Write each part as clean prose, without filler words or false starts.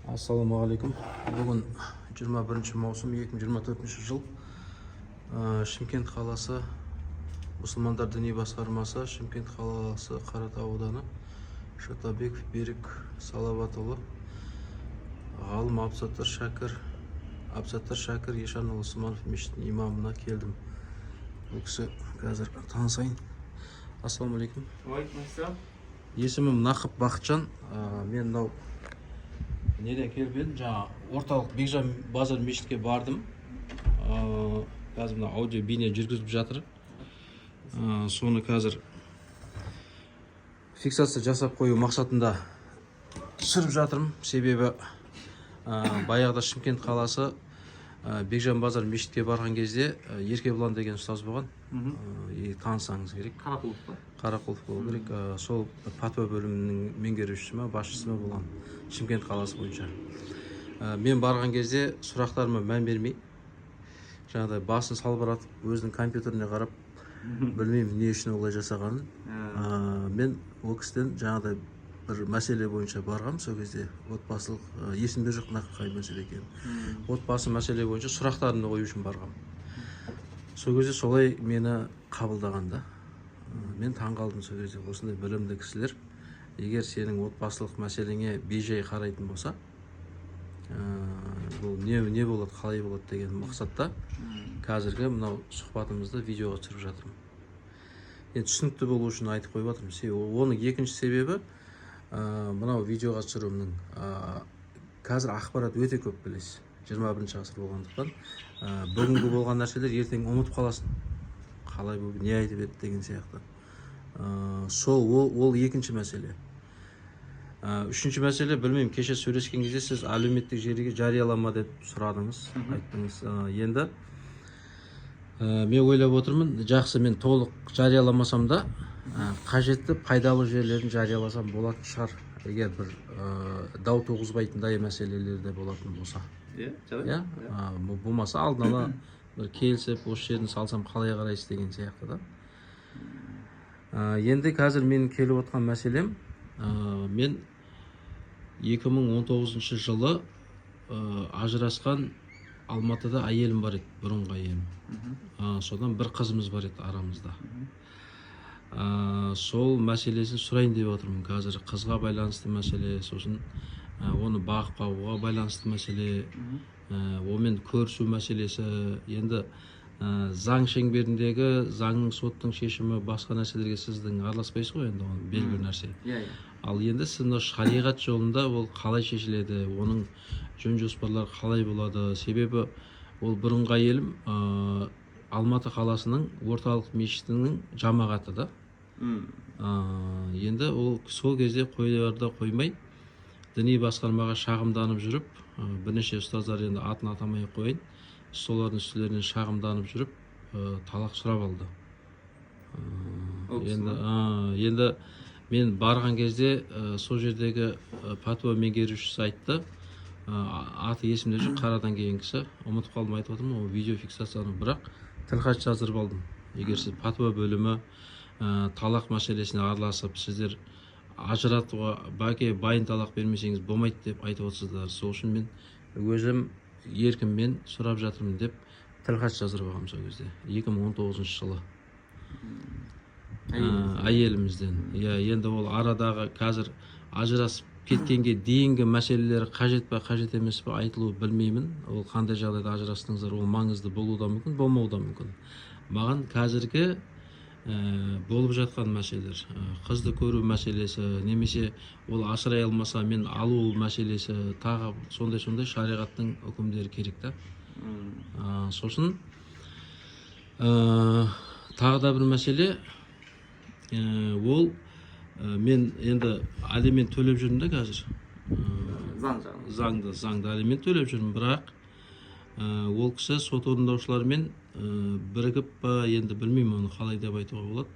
Ассалаумағалейкум. Бүгін 21 маусым 2024 жыл. Шымкент қаласы мұсылмандар діни басқармасы, Шымкент қаласы Қаратау ауданы, Шотабеков Берік Салаватұлы, ғалым Абсаттар Шәкір Ешанұлы Сманов мешітінің имамына келдім. Бұл кісі қазір танысайын. Ассалаумағалейкум. Уалейкумассалам. Есімім Нақып Бақытжан. Мен мынау неден келіп едім, жаңа орталық Бекжан базар мешітке бардым. Қазір мына аудио бейне жүргізіп жатыр. Соны қазір фиксация жасап қою мақсатында түсіріп жатырмын. Себебі баяғыда Шымкент қаласы Бекжан базар мешітке барған кезде Еркебұлан деген ұстаз болған. Танысаңыз керек. Қарақұлов болу керек. Сол патуа бөлімінің меңгерушісі ме, басшысы ма болған Шымкент қаласы бойынша. Мен барған кезде сұрақтарыма мән бермей, жаңағыдай басын салбыратып, өзінің компьютеріне қарап, білмеймін не үшін олай жасағанын. Мен ол кісіден жаңағыдай бір мәселе бойынша барғам, сол кезде отбасылық, есімде жоқ қай мәселе екенін. Отбасы мәселе бойынша сұрақтарымды қою үшін барғам. Сол кезде солай мені қабылдағанда, мен таңғалдым сол кезде. Осындай білімді кісілер, егер сенің отбасылық мәселеңе бейжай қарайтын болса, бұл не болады, қалай болады деген мақсатта қазіргі мынау сұхбатымызды видеоға түсіріп жатырмын. Түсінікті болу үшін айтып қойып жатырмын. Оның екінші себебі, мынау видеоға түсіруімнің қазір ақпарат өте көп, білесіз. 21 ғасыр болғандықтан бүгінгі болған нәрселер ертең ұмытып қаласың. Қалай бұл, не айтып еді деген сияқты. Ол екінші мәселе. Үшінші мәселе, білмеймін, кеше сөйлескен кезде сіз әлеуметтік желіге жариялама деп сұрадыңыз, айттыңыз. Енді мен ойлап отырмын, жақсы, мен толық жарияламасам да қажетті пайдалы жерлерін жарияласам болатын шығар, егер бір дау туғызбайтындай мәселелерде болатын болса. Болмаса алдын ала бір келісіп, осы жерін салсам қалай қарайсыз деген сияқты да. Енді қазір менің келіп отқан мәселем, мен 2019 жылы ажырасқан Алматыда әйелім бар еді, бұрынғы әйелім. Содан бір қызымыз бар еді арамызда. Сол мәселесін сұрайын деп отырмын. Қазір қызға байланысты мәселе, сосын оны бағып қағуға байланысты мәселе, онымен көрісу мәселесі. Енді заң шеңберіндегі заңның, соттың шешімі, басқа нәрселерге сіздің араласпайсыз ғой, енді оны белгілі нәрсе. Ал енді сіз шариғат жолында ол қалай шешіледі, оның жөн жоспарлары қалай болады? Себебі ол бұрынғы әйелім Алматы қаласының орталық мешітінің жамағаты да. Енді ол сол кезде қойарда қоймай, діни басқармаға шағымданып жүріп, бірнеше ұстаздар, енді атын атамай қойын, солардың үстілерінен шағымданып жүріп, талақ сұрап алды. Енді мен барған кезде сол жердегі патуа меңгерушісі айтты, аты есімде жоқ, қарадан келген кісі, ұмытып қалдым, айтып отырмын, ол видео фиксацияны, бірақ тілхат жаздырып алдым. Егер сіз патуа бөлімі талақ мәселесіне араласып, сіздер ажыратуға байын талақ бермесеңіз болмайды деп айтып отырсыздар. Сол үшін мен өзім еркіммен сұрап жатырмын деп тілхат жаздырып алғам сол кезде, 2019 жылы әйелімізден. Енді ол арадағы қазір ажырасып кеткенге дейінгі мәселелері қажет па, қажет емес па айтылуы білмеймін. Ол қандай жағдайда ажырастыңыздар, ол маңызды болуы да мүмкін, болмауы да мүмкін. Маған қазіргі болып жатқан мәселелер, қызды көру мәселесі, немесе ол асырай алмаса мен алу мәселесі, тағы сондай шариғаттың үкімдері керек та. Сосын тағы да бір мәселе, ол мен енді алимент төлеп жүрмін да қазір. Заңды алимент төлеп жүрмін, бірақ ол кісі сот орындаушылармен бірігіп па, енді білмеймін оны қалай деп айтуға болады.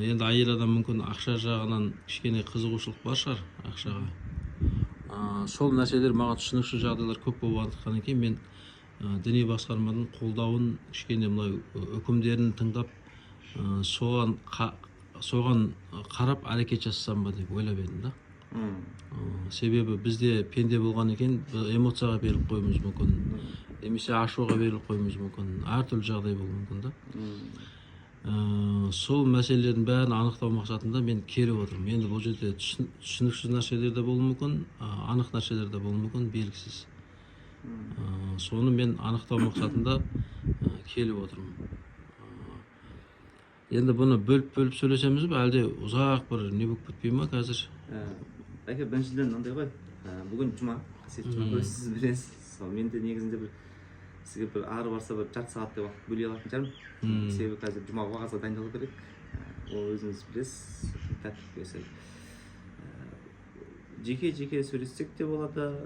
Енді әйел адам мүмкін ақша жағынан кішкене қызығушылық бар шығар ақшаға. Сол нәрселер маған түсініксіз жағдайлар көп болғандықтан кейін мен діни басқарманың қолдауын, кішкене мынау үкімдерін тыңдап, соған қарап әрекет жасасам ба деп ойлап едім да. Себебі бізде пенде болған екен, эмоцияға беріліп қоюымыз мүмкін, немесе ашуға беріліп қоюымыз мүмкін, әртүрлі жағдай болуы мүмкін да. Сол мәселелердің бәрін анықтау мақсатында мен келіп отырмын. Енді бұл жерде түсініксіз нәрселер де болуы мүмкін, анық нәрселер де болуы мүмкін, белгісіз. Соны мен анықтау мақсатында келіп отырмын. Енді бұны бөліп сөйлесеміз бе, әлде ұзақ бір не болып кетпей ма қазір? Әке, біріншіден мынандай ғой, бүгін жұма, қасиетті жұма, сіз білесіз. Мен де негізінде сізге бір ары барса бір жарты сағаттай уақыт бөле алатын шығармын. Себебі қазір жұма уағызға дайындалу керек. Ол өзіңіз білесіз, тәртіпке сай. Жеке сөйлессек те болады,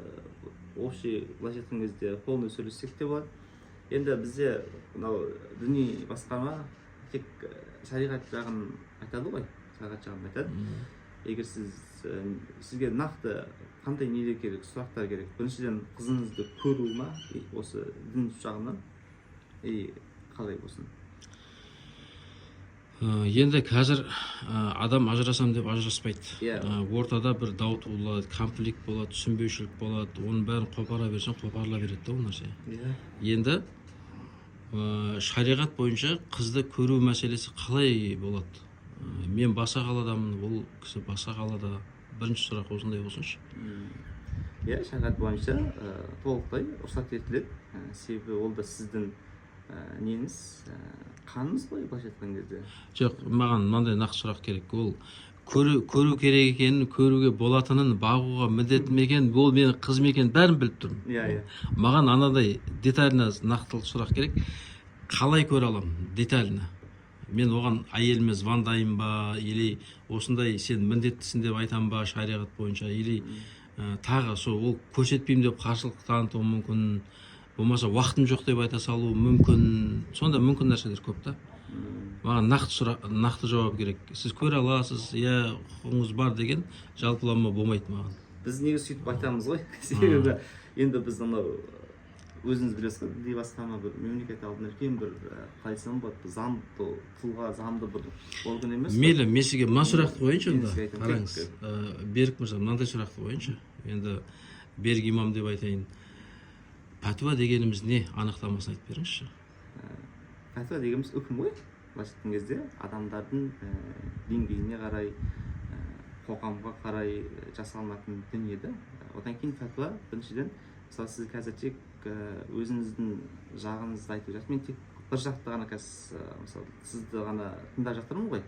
общий былайша айтқан кезде полный сөйлессек те болады. Енді бізде мынау діни басқарма тек шариғат жағын айтады ғой, шариғат жағын айтады. Егер сізге нақты қандай нелер керек, сұрақтар керек. Біріншіден қызыңызды көру ма, осы дін жағынан, қалай болсын? Енді қазір адам ажырасам деп ажыраспайды. Ортада бір дау туылады, конфликт болады, түсінбеушілік болады. Оның бәрін қопара берсең, қопарыла береді да ол нәрсе. Енді шариғат бойынша қызды көру мәселесі қалай болады? Мен баса қаладамын, ол кісі баса қалада. Бірінші сұрақ осындай болсыншы. Шариғат бойынша толықтай рұқсат етіледі. Себебі ол да сіздің неңіз, қаныңыз ғой былайша айтқан кезде. Жоқ, маған мынандай нақты сұрақ керек. Ол көру керек екенін, көруге болатынын, бағуға міндетті ме екен, ол менің қызым екенін бәрін біліп тұрмын. Маған анадай детально нақтылы сұрақ керек. Қалай көре аламын? Детально. Мен оған әйеліме звондайын ба, или осындай сен міндеттісің деп айтам ба шариғат бойынша, или тағы ол көрсетпеймін деп қарсылық танытуы мүмкін, болмаса уақытым жоқ деп айта салуы мүмкін. Сонда мүмкін нәрселер көп та. Маған нақты жауап керек. Сіз көре аласыз, құқығыңыз бар деген жалпылама болмайды маған. Біз неге сөйтіп айтамыз ғой? Себебі енді біз өзіңіз білесіз ғой, діни басқарма бір мемлекет алдында үлкен бір қалай айтсам болады, заңды тұлға, заңды бір орган емес. Мейлі, мен сізге мына сұрақты қойыншы онда. Қараңыз, Берік мырза, мынандай сұрақты қойыншы. Енді Берік имам деп айтайын. Пәтуа дегеніміз не? Анықтамасын айтып беріңізші. Пәтуа дегеніміз үкім ғой. Былайша айтқан кезде адамдардың деңгейіне қарай, қоғамға қарай жасалынатын дүние еді. Одан кейін пәтуа біріншіден, мысалы сіз қазір тек өзіңіздің жағыңызды айтып жатырсыз. Мен тек бір жақты ғана мысалы сізді ғана тыңдап жатырмын ғой.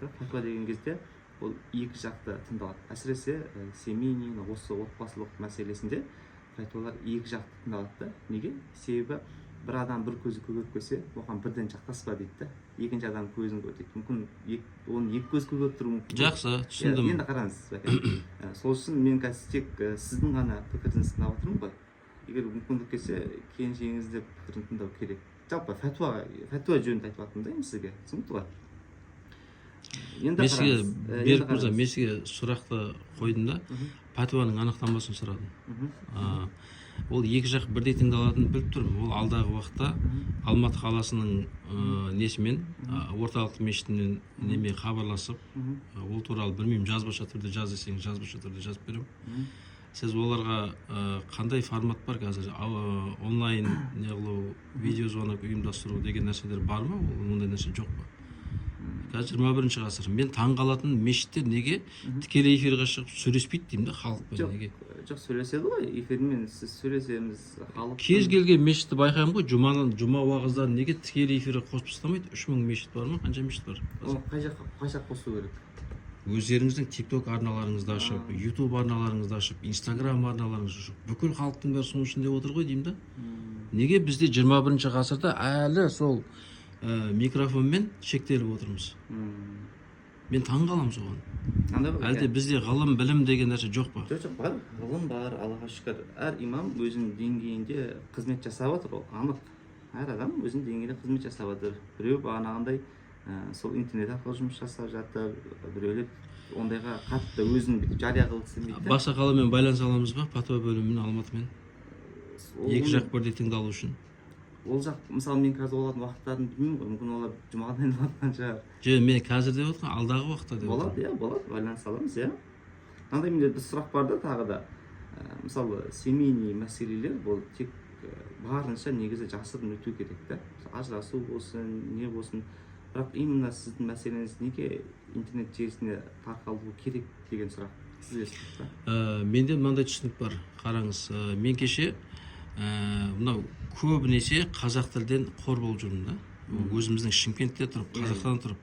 Бірақ пәтуа деген кезде ол екі жақты тыңдалады. Әсіресе семейный, осы отбасылық мәселесінде пәтуалар екі жақты тыңдалады. Неге? Себебі бір адам бір көзі көгеріп келсе, оған бірден жақтаспа дейді да. Екінші адам көзін көр дейді. Мүмкін оның екі көз көгеріп тұруы мүмкін. Жақсы, түсіндім. Енді қараңыз, сол үшін мен қазір тек сіздің ғана пікіріңізді тыңдап отырмын ғой. Егер мүмкіндік келсе, келіншегіңізді пікірін тыңдау керек. Жалпы фәтуа жөнінде айтып жатырмын да сізге. Түсінікті ғой? Берік мырза, мен сізге сұрақты қойдым да, пәтуаның анықтамасын сұрадым. Ол екі жақ бірдей тыңдалатынын біліп тұрмын. Ол алдағы уақытта Алматы қаласының несімен, орталық мешітінен немен хабарласып, ол туралы білмеймін, жазбаша түрде жаз десеңіз, жазбаша түрде жазып беремін. Сіз оларға қандай формат бар қазір? Онлайн неғылу, видеозвонок ұйымдастыру деген нәрселер бар ма? Ондай нәрсе жоқ па? Қазір 21-ші ғасыр. Мен таң қалатын мешіттер неге тікелей эфирға шығып сөйлеспейді деймін да халықпен неге? Жоқ, сөйлеседі ғой, эфирмен сіз сөйлесеміз халық. Кез келген мешітті байқаймын ғой, жұма уағыздарын неге тікелей эфирге қосып тастамайды? 3000 мешіт бар ма? Қанша мешіт бар? Қай жақ қосу керек? Өздеріңіздің TikTok арналарыңызды ашып, YouTube арналарыңызды ашып, Instagram арналарыңызды ашып, бүкіл халықтың бәрі соның ішінде отыр ғой деймін да. Неге бізде 21-ші ғасырда әлі сол микрофонмен шектеліп отырмыз? Мен таң қаламын соған. Әлде бізде ғылым, білім деген нәрсе жоқ па? Жоқ, бар. Ғылым бар, Аллаға шүкір. Әр имам өзінің деңгейінде қызмет жасап отыр, ол анық. Әр адам өзінің деңгейінде қызмет жасап отыр. Біреу бағанағындай сол интернет арқылы жұмыс жасап жатыр, біреулер ондайға қатты өзін жария қылғысы келмейді. Баса қаламен байланыс аламыз ба? Пәтуа бөлімімен, Алматымен? Екі жақ бірдей тыңдалу үшін. Ол жақ, мысалы мен қазір олардың уақыттарын білмеймін ғой, мүмкін олар жұмаға дайындалып жатқан шығар. Жоқ, мен қазір деп отырмын, алдағы уақытта деп отырмын. Болады, болады, байланыс аламыз, мынандай менде бір сұрақ бар да тағы да. Мысалы семейный мәселелер бұл тек барынша негізі жасырын өту керек та. Ажырасу болсын, не болсын. Бірақ именно сіздің мәселеңіз неге интернет желісіне тарқалу керек деген сұрақ сізге түсінікті. Менде мынандай түсінік бар. Қараңыз, мен кеше мынау көбінесе қазақ тілден қор болып жүрмін да. Өзіміздің Шымкентте тұрып, Қазақтан тұрып.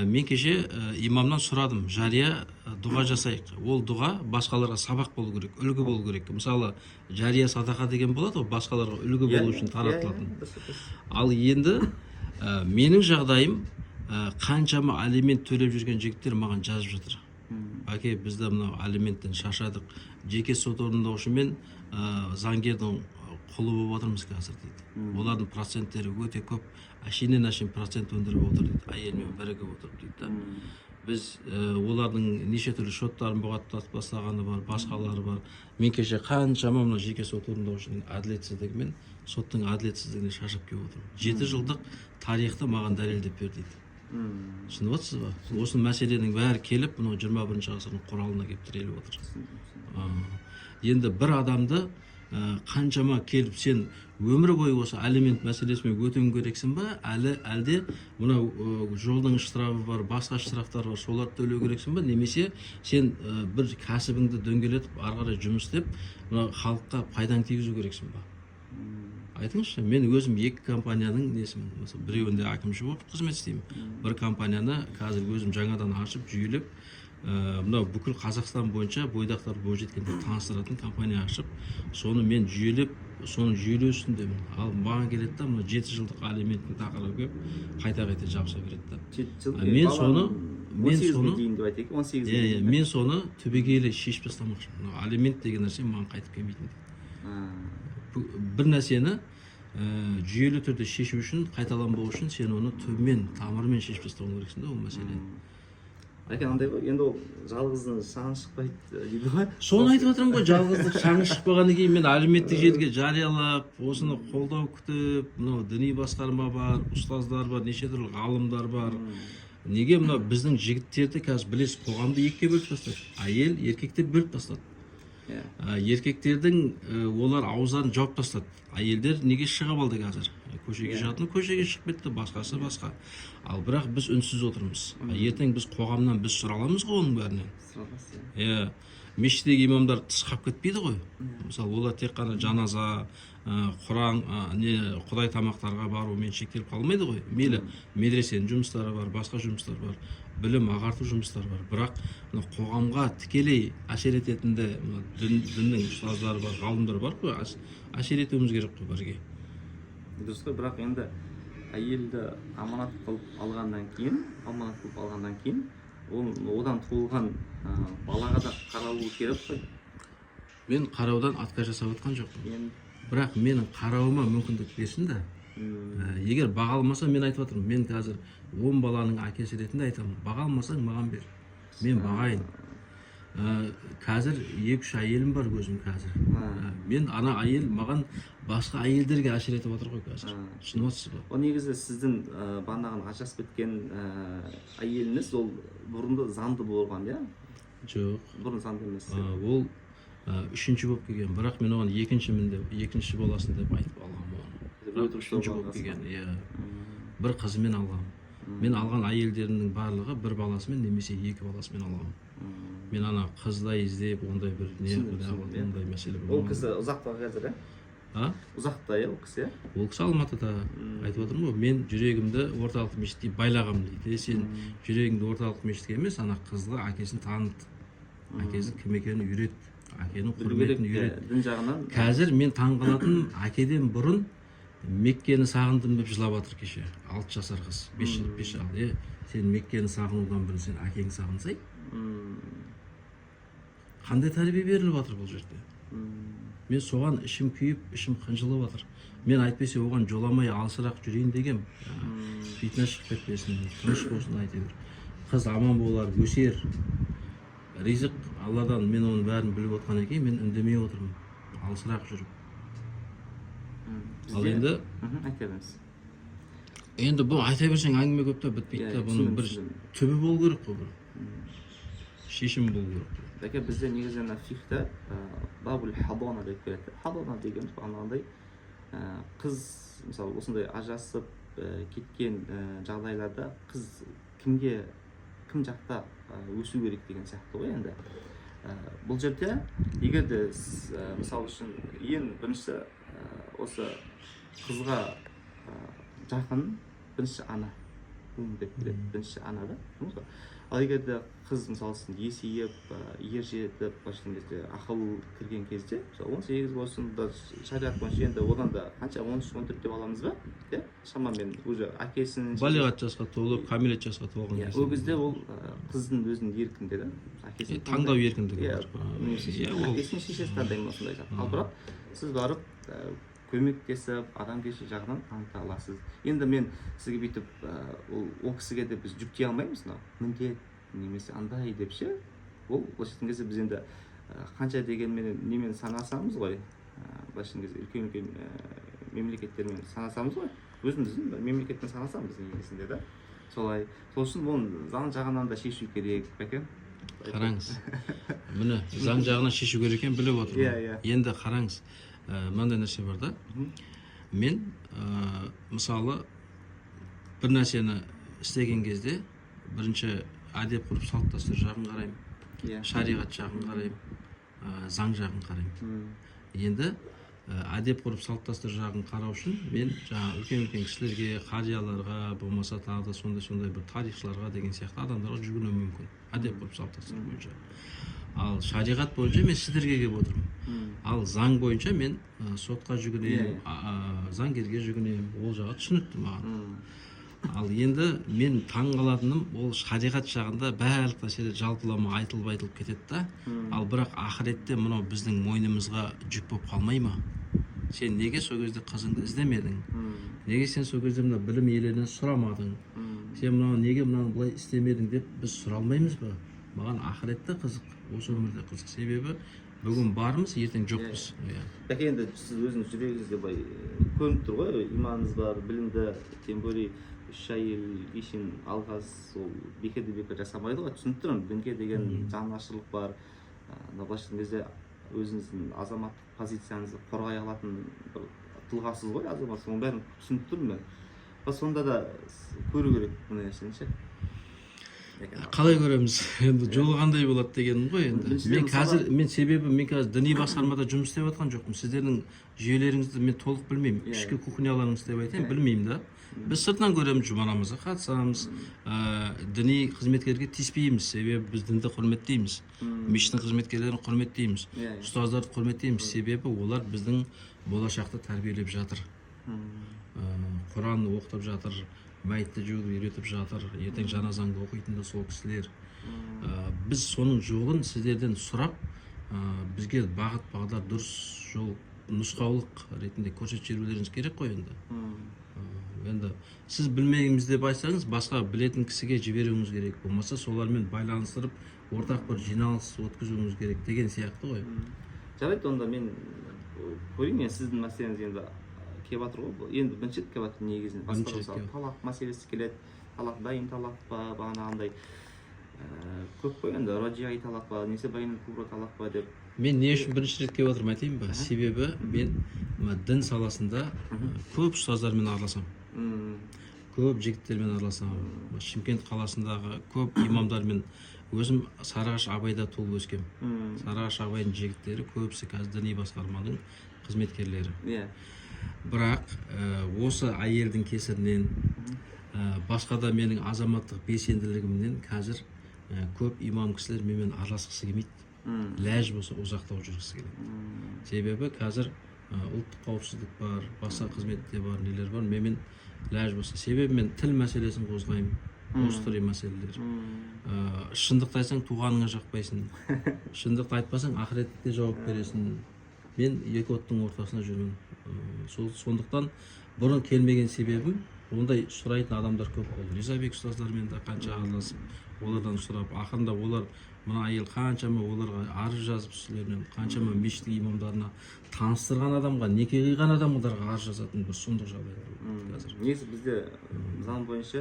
Мен кеше имамнан сұрадым, жария дұға жасайық. Ол дұға басқаларға сабақ болу керек, үлгі болу керек. Мысалы, жария садақа деген болады, ол басқаларға үлгі болу үшін таратылатын. Ал енді менің жағдайым қаншама алимент төлеп жүрген жігіттер маған жазып жатыр. Бәке, бізді мынау алименттен шашадық. Жеке сот орындаушымен заңгердің құлы болып отырмыз қазір дейді. Олардың проценттері өте көп. Әшейінен процент өндіріп отыр дейді. Әйелмен бірігіп отырып дейді. Біз олардың неше түрлі шоттарын бұғаттатып бастағаны бар, басқалары бар. Мен кеше қаншама мына жеке сот орындаушының әділетсіздігімен соттың әділетсіздігіне шашып келіп отырмын. 7 жылдық тарихты маған дәлелдеп бер дейді. Түсініп отырсыз ба? Осы мәселенің бәрі келіп, мынау 21 ғасырдың құралына келіп тіреліп отыр. Енді бір адамды қаншама келіп сен өмір бойы осы алимент мәселесімен өтуің керексің ба, әлде мынау жолдың штрафы бар, басқа штрафтар бар, соларды төлеу керексің ба, немесе сен бір кәсібіңді дөңгелетіп ары қарай жұмыс істеп мына халыққа пайдаң тигізу керексің ба? Айтыңызшы, мен өзім 2 компанияның несімін, мысалы біреуінде әкімші болып қызмет істеймін. Бір компанияны қазір өзім жаңадан ашып, жүйелеп, мынау бүкіл Қазақстан бойынша бойдақтар бойжеткенде таныстыратын компания ашып, соны мен жүйелеп, соның жүйелеу үстіндемін. Ал маған келеді да, мына 7 жылдық алименттің тақырыбы келіп, қайта жабыса береді да. 7 жыл. Мен соны түбегейлі шешіп тастамақшымын. Алимент деген нәрсе маған қайтып келмейтін дейді. Бір нәрсені жүйелі түрде шешу үшін, қайталанбау үшін сен оны түбімен, тамырымен шешіп тастауың керексің да ол мәселені. Әкен андай ғой, енді ол жалғыздың шаңы шықпайды дейді ғой. Соны айтып отырмын ғой, жалғыздық шаңы шықпағаннан кейін мен әлеуметтік желіге жариялап, осыны қолдау күтіп, мынау діни басқарма бар, ұстаздар бар, неше түрлі ғалымдар бар. Неге мынау біздің жігіттерді қазір білесіз, қоғамды екіге бөліп тастады. Әйел, еркектер бөліп тастады. Еркектердің олар ауыздарын жауып тастады. Әйелдер неге шығып алды қазір? Көшеге жатыны көшеге шығып кетті, басқасы басқа. Ал бірақ біз үнсіз отырмыз. Ертең біз қоғамнан біз сұраламыз ғой оның бәрінен. Мешіттегі имамдар тысқап кетпейді ғой. Мысалы, олар тек қана жаназа, Құран, Құдай тамақтарға барумен шектеліп қалмайды ғой. Мейлі медресенің жұмыстары бар, басқа жұмыстар бар, білім ағарту жұмыстары бар. Бірақ қоғамға тікелей әсер ететінді діннің ұстаздары бар, ғалымдар бар ғой, әсер етуіміз керек қой бірге. Дұрыс қой, бірақ енді әйелді аманат қылып алғаннан кейін, одан туылған балаға да қаралу керек қой. Мен қараудан отказ жасап отқан жоқпын. Бірақ менің қарауыма мүмкіндік берсін да. Егер баға алмаса, мен айтып отырмын, мен қазір 10 баланың әкесі ретінде айтамын, баға алмасаң маған бер. Мен бағайын. Қазір 2-3 әйелім бар өзім қазір. Мен ана әйел маған басқа әйелдерге әсер етіп отыр ғой қазір. Түсініп отырсыз ба? Ол негізі сіздің бағанағы ажырасып кеткен әйеліңіз ол бұрында заңды болған, иә? Жоқ. Бұрын заңды емес. Ол 3-ші болып келген, бірақ мен оған 2-ші боласын деп айтып алғам оған. 3-ші болып келген, бір қызымен алғам. Мен алған әйелдерінің барлығы бір баласымен немесе 2 баласымен алғам. Мен ана қыздай іздеп, ондай бір ондай мәселе болған. Ол кісі ұзақта қазір, ә? Ұзақта, ол кісі, ә? Ол кісі Алматыда. Айтып отырмын ғой, мен жүрегімді орталық мешітке байлағам дейді. Сен жүрегіңді орталық мешітке емес, ана қызға әкесін таныт. Әкесінің кім екенін үйрет. Әкенің құрметін үйрет. Дін жағынан. Қазір мен таңғалатын әкеден бұрын Меккені сағындым деп жылап жатыр кеше. 6 жасар қыз, 5 жыл. Сен Меккені сағынудан бұрын сен әкеңді сағынсай? Қандай тәрбие беріліп жатыр бұл жерде? Мен соған ішім күйіп, ішім қынжылып жатыр. Мен айтпесе оған жоламай алысырақ жүрейін дегем. Фитна шығып кетпесін, тыныш болсын айта бер. Қыз аман болар, өсер. Ризық Алладан, мен оның бәрін біліп отқаннан кейін мен үндемей отырмын. Алысырақ жүріп. Ал енді бұл айта берсең әңгіме көп та бітпейді да, бұның бір түбі болу керек қой бір. шешім болу керек. Бәке бізде негізі ана фихта бабул хадона деп келеді. Хадона дегеніміз бағанағындай қыз мысалы осындай ажырасып кеткен жағдайларда қыз кім жақта өсу керек деген сияқты ғой енді. Бұл жерде егер де мысалы үшін ең бірінші осы қызға жақын бірінші ана деп келеді. Бірінші ана да. Ал егер де қыз мысалы үшін есейіп, ер жетіп, басқан кезде ақыл кірген кезде, 18 болсын да шариғат бойынша енді одан да қанша 13-14 деп аламыз ба? Иә, шамамен уже әкесінің балиғат жасқа толып, кәмелет жасқа толған кезде. Ол кезде ол қыздың өзінің еркінде да. Таңдау еркіндігі бар. Әкесінің шешесі таңдаймын осындай зат. Ал бірақ сіз барып көмектесіп, адамгершілік жағынан таныта аласыз. Енді мен сізге бүйтіп ол кісіге де біз жүктей алмаймыз, міндет немесе андай деп ше. Ол былайша айтқан кезде біз енді қанша дегенмен немен санасамыз ғой. Былайша айтқан кезде үлкен мемлекеттермен санасамыз ғой. Өзіміздің мемлекетпен санасамыз негізінде да. Солай. Сол үшін оны заң жағынан да шешу керек, бәке. Қараңыз. Міне заң жағынан шешу керек екенін біліп отырмын. Енді қараңыз. Мынандай нәрсе бар да. Мен мысалы бір нәрсені істеген кезде бірінші әдеп ғұрып салт дәстүр жағын қараймын, шариғат жағын қараймын, заң жағын қараймын. Енді әдеп ғұрып салт дәстүр жағын қарау үшін мен жаңағы үлкен кісілерге, қарияларға, болмаса тағы да сондай бір тарихшыларға деген сияқты адамдарға жүгінуім мүмкін. Әдеп ғұрып салт дәстүр бойынша. Ал шариғат бойынша мен сіздерге келіп отырмын. Ал заң бойынша мен сотқа жүгінемін, заңгерге жүгінемін. Ол жағы түсінікті маған. Ал енді мен таң қалатыным ол шариғат жағында барлық нәрселер жалпылама айтылып кетеді да. Ал бірақ ақыретте мынау біздің мойнымызға жүк болып қалмай ма? Сен неге сол кезде қызыңды іздемедің? Неге сен сол кезде мына білім иелерінен сұрамадың? Сен неге мынаны былай істемедің деп біз сұралмаймыз ба? Маған ақыретте қызық, осы өмірде қызық. Себебі бүгін бармыз, ертең жоқпыз. Бәке енді сіз өзіңіз жүрегіңізде былай көрініп тұр ғой, иманыңыз бар, білімді, тем более 3 ай кешен алғас ол бекерде жасамайды ғой. Түсініп тұрмын, дінге деген жанашырлық бар. Былайша айтқан кезде өзіңіздің азаматтық позицияңызды қорғай алатын бір тұлғасыз ғой, азамат. Соның бәрін түсініп тұрмын мен. Сонда да көру керек бұл нәрсені ше. Қалай көреміз? Енді жолы қандай болады дегенім ғой енді. Мен қазір діни басқармада жұмыс істеп жатқан жоқпын. Сіздердің жүйелеріңізді мен толық білмеймін. Ішкі кухняларыңызды деп айтайын, білмеймін да. Біз сыртынан көреміз, жұма намазға қатысамыз, діни қызметкерге тиіспейміз, себебі біз дінді құрметтейміз. Мешіттің қызметкерлерін құрметтейміз, ұстаздарды құрметтейміз, себебі олар біздің болашақты тәрбиелеп жатыр. Құранды оқытып жатыр, мәйітті жууды үйретіп жатыр, ертең жаназаңды оқитын да сол кісілер. Біз соның жолын сіздерден сұрап, бізге бағыт бағдар дұрыс жол нұсқаулық ретінде көрсетіп жіберулеріңіз керек қой енді. Енді сіз білмейміз деп айтсаңыз, басқа білетін кісіге жіберуіңіз керек, болмаса солармен байланыстырып ортақ бір жиналыс өткізуіңіз керек деген сияқты ғой. Жарайды, онда мен көрейін, сіздің мәселеңіз енді келіп жатыр ғой. Енді бірінші рет келіп жатыр негізінен. Басқа талақ мәселесі келеді. Талақ дайын талақ па, бағанағындай көп қой енді, раджиғи талақ па, несе байын күбро талақ па деп. Мен не үшін бірінші рет келіп отырмын айтайын ба? Себебі мен дін саласында көп ұстаздармен араласамын. Көп жігіттермен араласамын. Шымкент қаласындағы көп имамдармен өзім Сарыағаш Абайда туылып өскем. Сарыағаш Абайдың жігіттері көбісі қазір діни басқарманың қызметкерлері. Бірақ осы әйелдің кесірінен, басқа да менің азаматтық белсенділігімнен қазір көп имам кісілер менімен араласқысы келмейді. Ләж болса ұзақтау жүргісі келеді. Себебі қазір ұлттық қауіпсіздік бар, басқа қызметте бар, нелер бар, менімен ләж болса. Себебі мен тіл мәселесін қозғаймын, осы түрі мәселелер. Шындықты айтсаң туғаныңа жақпайсың, шындықты айтпасаң ақыретте жауап бересің. Мен екі оттың ортасында жүрмін. Сондықтан бұрын келмеген себебім, ондай сұрайтын адамдар көп болды. Ризабек ұстаздармен де қанша араласып, олардан сұрап, ақырында олар мына әйел қаншама оларға арыз жазып сіздерінен, қаншама мешіт имамдарына таныстырған адамға, неке қиған адамдарға арыз жазатын бір сұмдық жағдай бар қазір. Негізі бізде заң бойынша